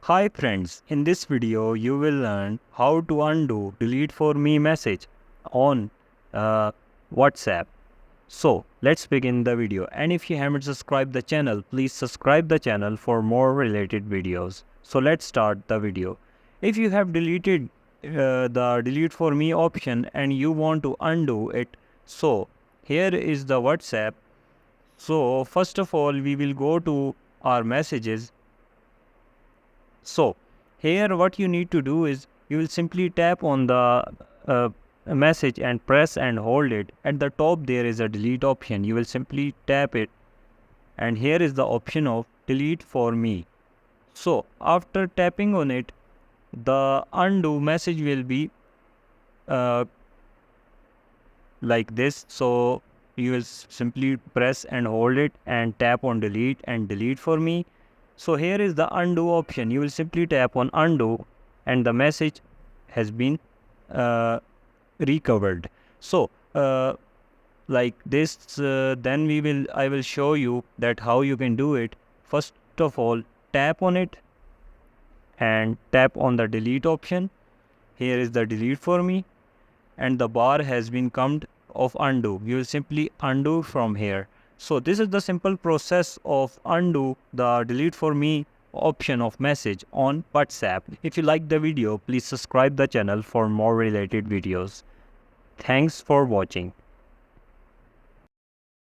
Hi friends, in this video you will learn how to undo delete for me message on WhatsApp. So let's begin the video, and if you haven't subscribed the channel, please subscribe the channel for more related videos. So let's start the video. If you have deleted the delete for me option and you want to undo it, so here is the WhatsApp. So first of all we will go to our messages. So here what you need to do is you will simply tap on the message and press and hold it. At the top there is a delete option. You will simply tap it, and here is the option of delete for me. So after tapping on it, the undo message will be uh, like this. So you will simply press and hold it and tap on delete and delete for me. So here is the undo option. You will simply tap on undo and the message has been recovered. So like this, then I will show you that how you can do it. First of all, tap on it and tap on the delete option. Here is the delete for me, and the bar has been come of undo. You will simply undo from here. So this is the simple process of undo the delete for me option of message on WhatsApp. If you like the video, please subscribe the channel for more related videos. Thanks for watching.